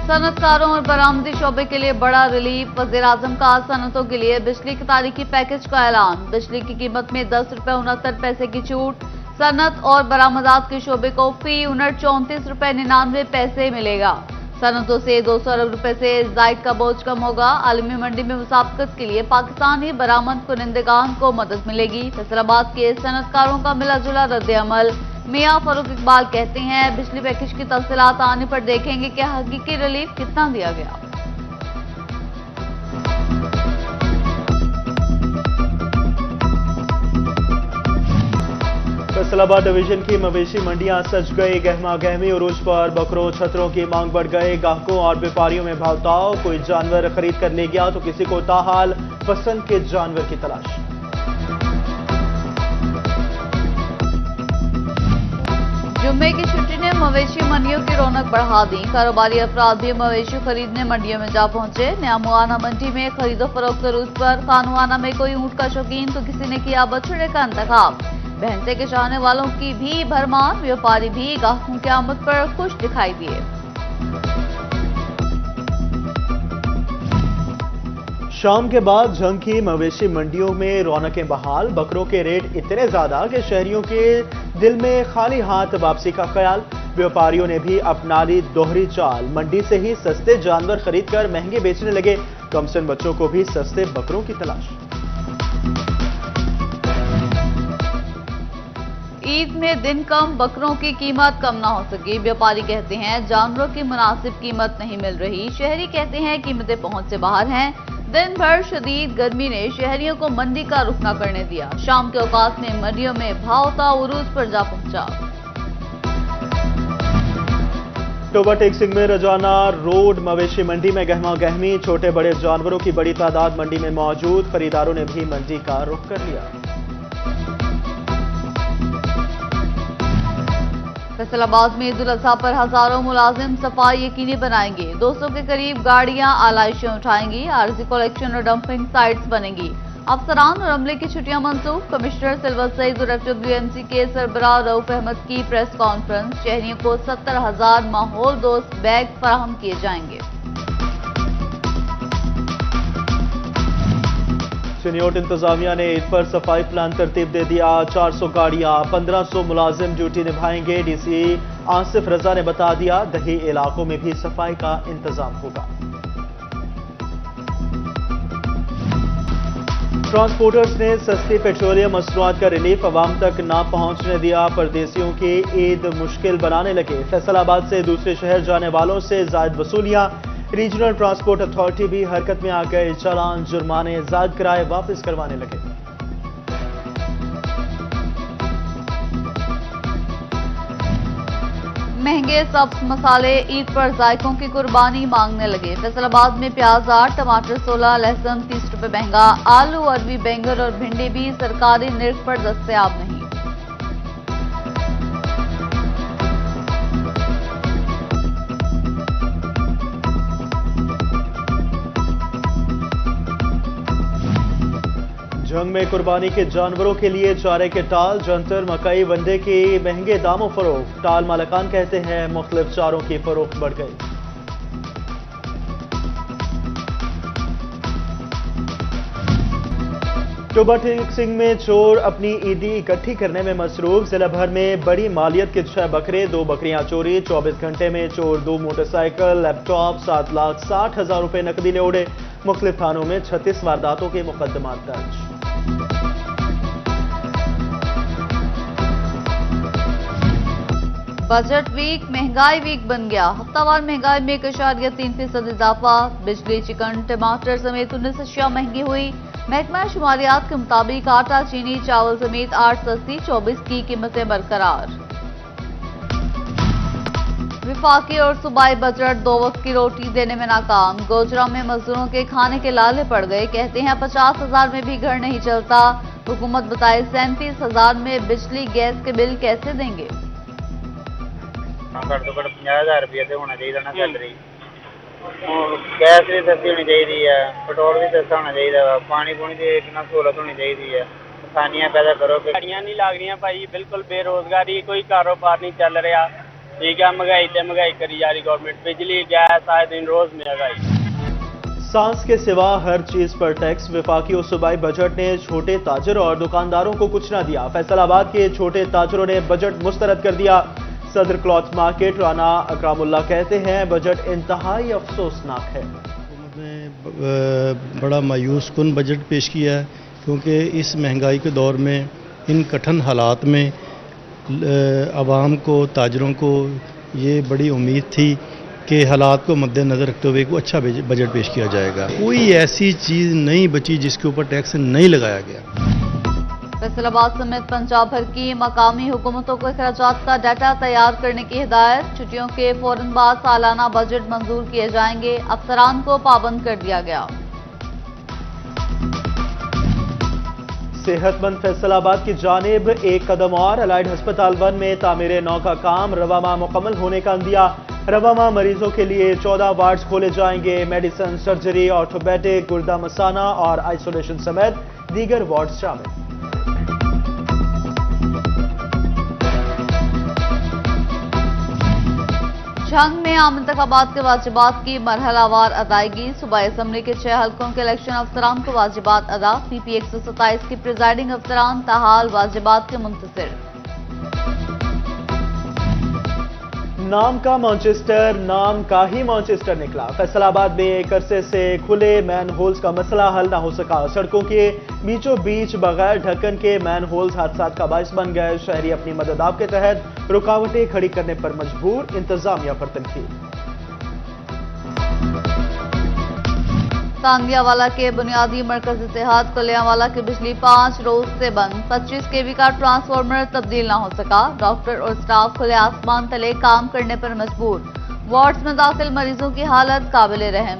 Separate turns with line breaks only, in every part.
सनतकारों और बरामदी शोबे के लिए बड़ा रिलीफ। वज़ीर-ए-आज़म का सनतों के लिए बिजली की तारीखी पैकेज का ऐलान। बिजली की कीमत में 10 रुपये 69 पैसे की छूट। सनत और बरामदात के शोबे को फी यूनिट 34 रुपये 99 पैसे मिलेगा। सनतों से 200 अरब रुपए से जायद का बोझ कम होगा। आलमी मंडी में मुसाबकत के लिए पाकिस्तानी बरामद कुनिंदगान को मदद मिलेगी। फैसलाबाद के सनतकारों का मिला जुला रद्द अमल। मियां फरूक इकबाल कहते हैं, बिजली पैकेज की तफसीलात आने पर देखेंगे कि हकीकी रिलीफ कितना दिया गया।
फैसलाबाद डिवीजन की मवेशी मंडियां सज गई। गहमा गहमी उरूज पर बकरों छतरों की मांग बढ़ गई। ग्राहकों और व्यापारियों में भावताव। कोई जानवर खरीद कर ले गया तो किसी को ताहाल पसंद के जानवर की तलाश।
जुम्मे की छुट्टी ने मवेशी मंडियों की रौनक बढ़ा दी। कारोबारी अफराद भी मवेशी खरीदने मंडियों में जा पहुंचे। न्यामुआना मंडी में खरीदो फरोख्त उरूज पर। खानुआना में कोई ऊंट का शौकीन तो किसी ने किया बछड़े का इंतखाब। भैंसे के चाहने वालों की भी भरमार। व्यापारी भी ग्राहकों की आमद पर खुश दिखाई दिए।
शाम के बाद जंग की मवेशी मंडियों में रौनकें बहाल। बकरों के रेट इतने ज्यादा कि शहरियों के दिल में खाली हाथ वापसी का ख्याल। व्यापारियों ने भी अपना ली दोहरी चाल। मंडी से ही सस्ते जानवर खरीदकर महंगे बेचने लगे। कमसन बच्चों को भी सस्ते बकरों की तलाश।
ईद में दिन कम, बकरों की कीमत कम ना हो सकी। व्यापारी कहते हैं जानवरों की मुनासिब कीमत नहीं मिल रही। शहरी कहते हैं कीमतें पहुंच से बाहर हैं। दिन भर शदीद गर्मी ने शहरियों को मंडी का रुख न करने दिया। शाम के औकात में मंडियों में भावता उरूज पर जा पहुंचा।
टोबा टेक सिंह में रजाना रोड मवेशी मंडी में गहमा गहमी। छोटे बड़े जानवरों की बड़ी तादाद मंडी में मौजूद। खरीदारों ने भी मंडी का रुख कर लिया।
फैसलाबाद में ईद उल अजहा पर हजारों मुलाजिम सफाई यकीनी बनाएंगे। 200 के करीब गाड़ियां आलाइशें उठाएंगी। आरजी कलेक्शन और डंपिंग साइट्स बनेंगी। अफसरान और अमले की छुट्टियां मंसूख। कमिश्नर सिल्वर सईद और FWMC के सरबराह रऊफ अहमद की प्रेस कॉन्फ्रेंस। शहरियों को 70,000 माहौल दोस्त बैग फराहम किए जाएंगे।
चिन्योट इंतजामिया ने ईद पर सफाई प्लान तरतीब दे दिया। 400 गाड़ियां, 1500 मुलाजिम ड्यूटी निभाएंगे। DC आसिफ रजा ने बता दिया, दही इलाकों में भी सफाई का इंतजाम होगा। ट्रांसपोर्टर्स ने सस्ती पेट्रोलियम मसनूआत का रिलीफ अवाम तक ना पहुंचने दिया। परदेसियों की ईद मुश्किल बनाने लगे। फैसलाबाद से दूसरे शहर जाने वालों से जायद वसूलियां। रीजनल ट्रांसपोर्ट अथॉरिटी भी हरकत में आ गए। चालान, जुर्माने, जायद किराए वापस करवाने लगे।
महंगे सब्ज मसाले ईद पर जायकों की कुर्बानी मांगने लगे। फैसलाबाद में प्याज 8, टमाटर 16, लहसुन 30 रुपए महंगा। आलू, अरबी, बैंगन और भिंडी भी सरकारी निर्ख पर दस्तयाब नहीं।
जंग में कुर्बानी के जानवरों के लिए चारे के टाल, जंतर, मकई, वंडे के महंगे दामों फरोख्त। टाल मालकान कहते हैं मुख्तलिफ चारों की फरोख्त बढ़ गई। टोबा टेक सिंह में चोर अपनी ईदी इकट्ठी करने में मसरूफ। जिला भर में बड़ी मालियत के 6 बकरे, 2 बकरियां चोरी। 24 घंटे में चोर 2 मोटरसाइकिल, लैपटॉप, 7,60,000 रुपए नकदी ले उड़े। मुख्तलिफ थानों में 36 वारदातों के मुकदमात दर्ज।
बजट वीक, महंगाई वीक बन गया। हफ्तावार महंगाई में 1.3% इजाफा। बिजली, चिकन, टमाटर समेत 19 अशिया महंगी हुई। महकमा शुमारियात के मुताबिक आटा, चीनी, चावल समेत 8 सस्ती, 24 की कीमतें बरकरार। विफाकी और सूबाई बजट 2 वक्त की रोटी देने में नाकाम। गोजरा में मजदूरों के खाने के लाले पड़ गए। कहते हैं 50,000 में भी घर नहीं चलता। हुकूमत बताए 37,000 में बिजली गैस के बिल कैसे देंगे।
घट तो घट 50,000 रुपये तो होना चाहिए ना सैलरी। गैस भी सस्ती होनी चाहिए, पेट्रोल भी सस्ता होना चाहिए, पानी पूनी की कितना सहूलत होनी चाहिए। आसानियां पैदा करो।
गाड़ियां नहीं लग रही भाई, बिल्कुल बेरोजगारी, कोई कारोबार नहीं चल रहा। ठीक है, महंगाई ते महंगाई करी जा रही गवर्नमेंट, बिजली गैस आए दिन रोज महंगाई।
सांस के सिवा हर चीज पर टैक्स। वफाकी और सूबाई बजट ने छोटे ताजर और दुकानदारों को कुछ न दिया। फैसलाबाद के छोटे ताजरों ने बजट मुस्तरद कर दिया। सदर क्लॉथ मार्केट राना अकरामुल्लाह कहते हैं बजट इंतहाई अफसोसनाक है।
हुकूमत ने बड़ा मायूस कुन बजट पेश किया है, क्योंकि इस महंगाई के दौर में, इन कठिन हालात में आवाम को, ताजरों को ये बड़ी उम्मीद थी कि हालात को मद्देनज़र रखते हुए को अच्छा बजट पेश किया जाएगा। कोई ऐसी चीज़ नहीं बची जिसके ऊपर टैक्स नहीं लगाया गया।
फैसलाबाद समेत पंजाब भर की मकामी हुकूमतों को अखराजात का डाटा तैयार करने की हिदायत। छुट्टियों के फौरन बाद सालाना बजट मंजूर किए जाएंगे। अफसरान को पाबंद कर दिया गया।
सेहतमंद फैसलाबाद की जानिब एक कदम और। अलाइड हस्पताल 1 में तामीर नौ का काम रवामा मुकम्मल होने का अंदिया। रवामा मरीजों के लिए 14 वार्ड्स खोले जाएंगे। मेडिसिन, सर्जरी, ऑर्थोपेडिक, गुर्दा मसाना और आइसोलेशन समेत दीगर वार्ड्स शामिल।
झंग में आम इंतखाबात के वाजिबात की मरहलावार अदायगी। सूबाई असम्बली के 6 हल्कों के इलेक्शन अफसरान को वाजिबात अदा। पीपी 127 की प्रिजाइडिंग अफसरान ताहाल वाजिबात के मुंतसिर।
नाम का मैनचेस्टर नाम का ही मैनचेस्टर निकला। फैसलाबाद में एक अरसे से खुले मैन होल्स का मसला हल न हो सका। सड़कों के बीचों बीच बगैर ढक्कन के मैन होल्स हादसात का बाइस बन गए। शहरी अपनी मदद आप के तहत रुकावटें खड़ी करने पर मजबूर। इंतजामिया पर तनकीद।
तांदियावाला के बुनियादी मरकज इत्तेहाद कुलियांवाला की बिजली 5 रोज से बंद। 25 केवी का ट्रांसफार्मर तब्दील न हो सका। डॉक्टर और स्टाफ खुले आसमान तले काम करने पर मजबूर। वार्ड्स में दाखिल मरीजों की हालत काबिले रहम।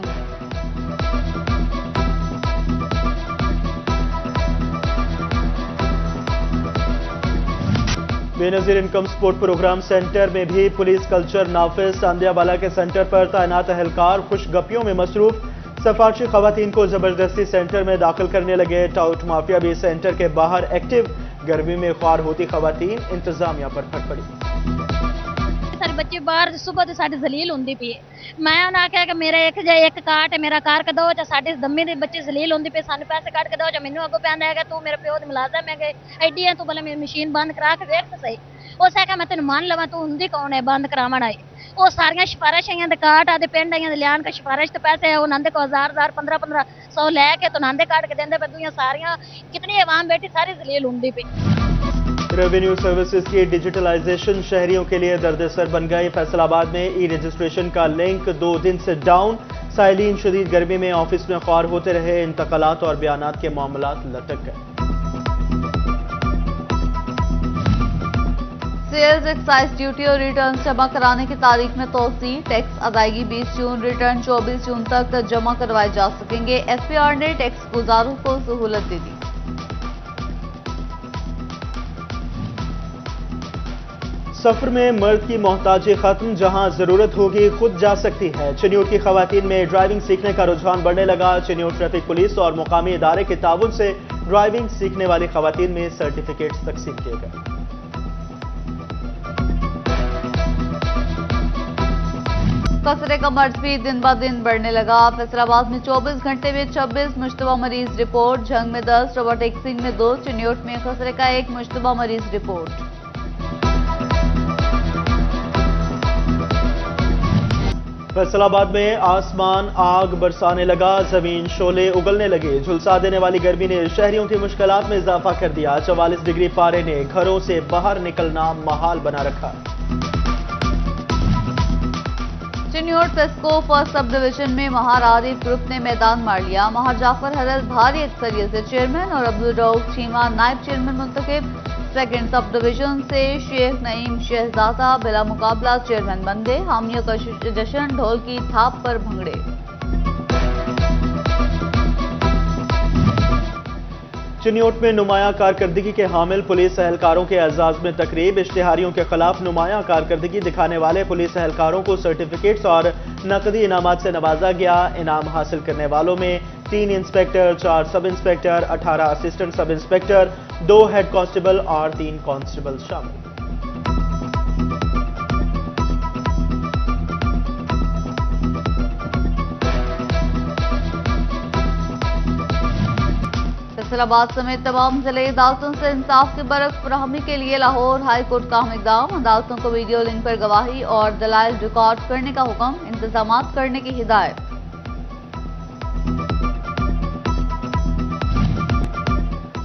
Benazir income support programme centre में भी पुलिस कल्चर नाफिज। तांदियावाला के सेंटर पर तैनात अहलकार खुशगपियों में मसरूफ। सफारशी खवातीन को जबरदस्ती सेंटर में दाखिल करने लगे। टाउट माफिया भी सेंटर के बाहर एक्टिव। गर्मी में ख्वार होती खवातीन इंतजामिया पर फट पड़ी।
सारे बच्चे बाहर सुबह तो साढ़े जलील होंदी पई। मैं उन्हें आख्या कि मेरा एक कार्ट है, मेरा कार कदो चा साढ़े दम्मे दे बच्चे जलील होंदे पे, सानू पैसे काट के दो चा। मैनू अगो पैंदा है तू मेरे प्यो दी मुलाजम है, एडी है तू, भला मेरी मशीन बंद करा के वेख तो सही। उस आख्या मैं तेन मान लवा, तू हुंदी कौन है बंद करावन आई। वो सारियां सिफारिश आईयां दे कार्ट आदे पिंड आईयां दे लियान का सिफारिश तो पैसे है उन्हां दे को 1000 1500 लैके तो उन्हां दे काट के देंदे पे। दुनिया सारियां कितनी आवाम बैठी सारी जलील हुंदी पई।
रेवेन्यू सर्विसेज की डिजिटलाइजेशन शहरियों के लिए दर्द-ए-सर बन गई। फैसलाबाद में ई रजिस्ट्रेशन का लिंक 2 दिन से डाउन। साइलिन शदीद गर्मी में ऑफिस में ख्वार होते रहे। इंतकालात और बयानात के मामलात लटक गए।
सेल्स एक्साइज ड्यूटी और रिटर्न जमा कराने की तारीख में तोसी। टैक्स अदायगी 20 जून, रिटर्न 24 जून तक जमा करवाए जा सकेंगे। एफपीआर ने टैक्स गुजारों को सहूलत दे दी।
सफर में मर्द की मोहताजी खत्म। जहां जरूरत होगी खुद जा सकती है। चिन्योट की खवातीन में ड्राइविंग सीखने का रुझान बढ़ने लगा। चिन्योट ट्रैफिक पुलिस और मुकामी इदारे के ताउन से ड्राइविंग सीखने वाली खवातीन में सर्टिफिकेट्स तकसीम किए गए।
खसरे का मर्ज भी दिन ब दिन बढ़ने लगा। फैसलाबाद में 24 घंटे में 26 मुश्तबा मरीज रिपोर्ट। झंग में 10, रोबोटिक सिंह में 2, चिन्योट में खसरे का 1 मुश्तबा मरीज रिपोर्ट।
फैसलाबाद में आसमान आग बरसाने लगा। जमीन शोले उगलने लगे। झुलसा देने वाली गर्मी ने शहरियों की मुश्किलात में इजाफा कर दिया। 44 डिग्री पारे ने घरों से बाहर निकलना महाल बना रखा।
Chiniot PESCO first sub division में महार आरिफ ग्रुप ने मैदान मार लिया। महार जाफर हरल भारी अक्सरियत से चेयरमैन और अब्दुल रऊफ चीमा नायब चेयरमैन मुंतखब। सेकंड सब डिवीजन से शेख नईम शहजादा बिला मुकाबला चेयरमैन बंदे। हामियों का जश्न, ढोल की थाप पर भंगड़े।
चिन्योट में नुमाया कारकर्दगी के हामिल पुलिस एहलकारों के एजाज में तकरीब। इश्तिहारियों के खिलाफ नुमाया कारकर्दगी दिखाने वाले पुलिस एहलकारों को सर्टिफिकेट्स और नकदी इनामात से नवाजा गया। इनाम हासिल करने वालों में 3 inspector, 4 sub inspector, 18 assistant sub inspector, 2 head constable और 3 कांस्टेबल शामिल।
फैसलाबाद समेत तमाम जिले अदालतों से इंसाफ के बरक्स फराहमी के लिए लाहौर हाई कोर्ट का अहम इक़दाम। अदालतों को वीडियो लिंक पर गवाही और दलाइल रिकॉर्ड करने का हुक्म, इंतजामात करने की हिदायत।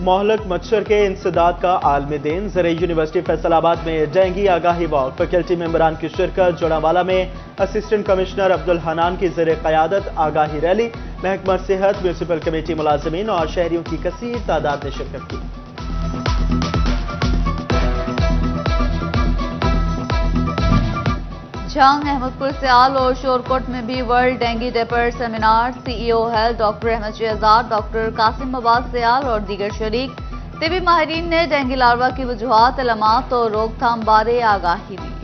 मोहलक मच्छर के इंसदाद का आलमी दिन। ज़राई यूनिवर्सिटी फैसलाबाद में डेंगू आगाही वॉक, फैकल्टी मेंबरान की शिरकत। जोड़ावाला में असिस्टेंट कमिश्नर अब्दुल हनान की ज़ेर क़यादत आगाही रैली। महकमा सेहत, म्यूनसिपल कमेटी मुलाजमीन और शहरियों की कसीर तादाद ने शिरकत की।
झंग, अहमदपुर, सियाल और शोरकोट में भी वर्ल्ड डेंगू डे पर seminar. CEO health doctor Ahmad Shahzad, doctor Qasim Abbas Sial और दीगर शरीक। तिबी माहिरीन ने डेंगू लार्वा की वजूहात, अलामात और रोकथाम बारे आगाही दी।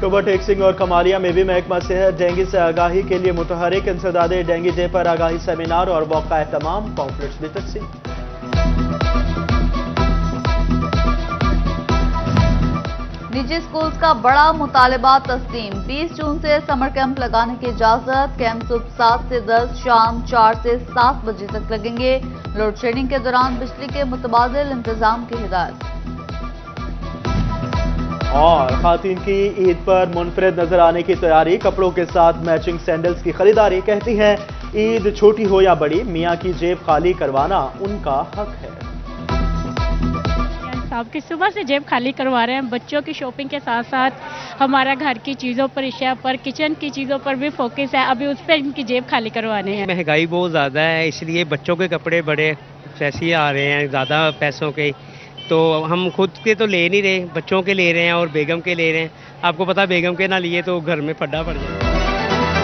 टोबर टेक्सिंग और कमालिया में भी महकमा सेहत डेंगू से आगाही के लिए मुतहरिक। इंसदाद डेंगू डे पर आगाही सेमिनार और वॉक का एहतमाम। पॉम्फलेट्स भी तकसीम।
निजी स्कूल्स का बड़ा मुतालबा तस्लीम। 20 जून से समर कैंप लगाने की इजाजत। कैंप सुबह 7 से 10, शाम 4 से 7 बजे तक लगेंगे। लोड शेडिंग के दौरान बिजली के मुतबादिल इंतजाम की हिदायत।
और खातून की ईद पर मुनफरिद नजर आने की तैयारी, कपड़ों के साथ मैचिंग सैंडल्स की खरीदारी। कहती हैं ईद छोटी हो या बड़ी, मियाँ की जेब खाली करवाना उनका हक है।
साहब की सुबह से जेब खाली करवा रहे हैं। बच्चों की शॉपिंग के साथ साथ हमारा घर की चीज़ों पर, अशिया पर, किचन की चीज़ों पर भी फोकस है। अभी उस पर इनकी जेब खाली करवाने हैं।
महंगाई बहुत ज़्यादा है, इसलिए बच्चों के कपड़े बड़े फैसी आ रहे हैं, ज़्यादा पैसों के। तो हम खुद के तो ले नहीं रहे, बच्चों के ले रहे हैं और बेगम के ले रहे हैं। आपको पता बेगम के ना लिए तो घर में फड्डा पड़ जाए।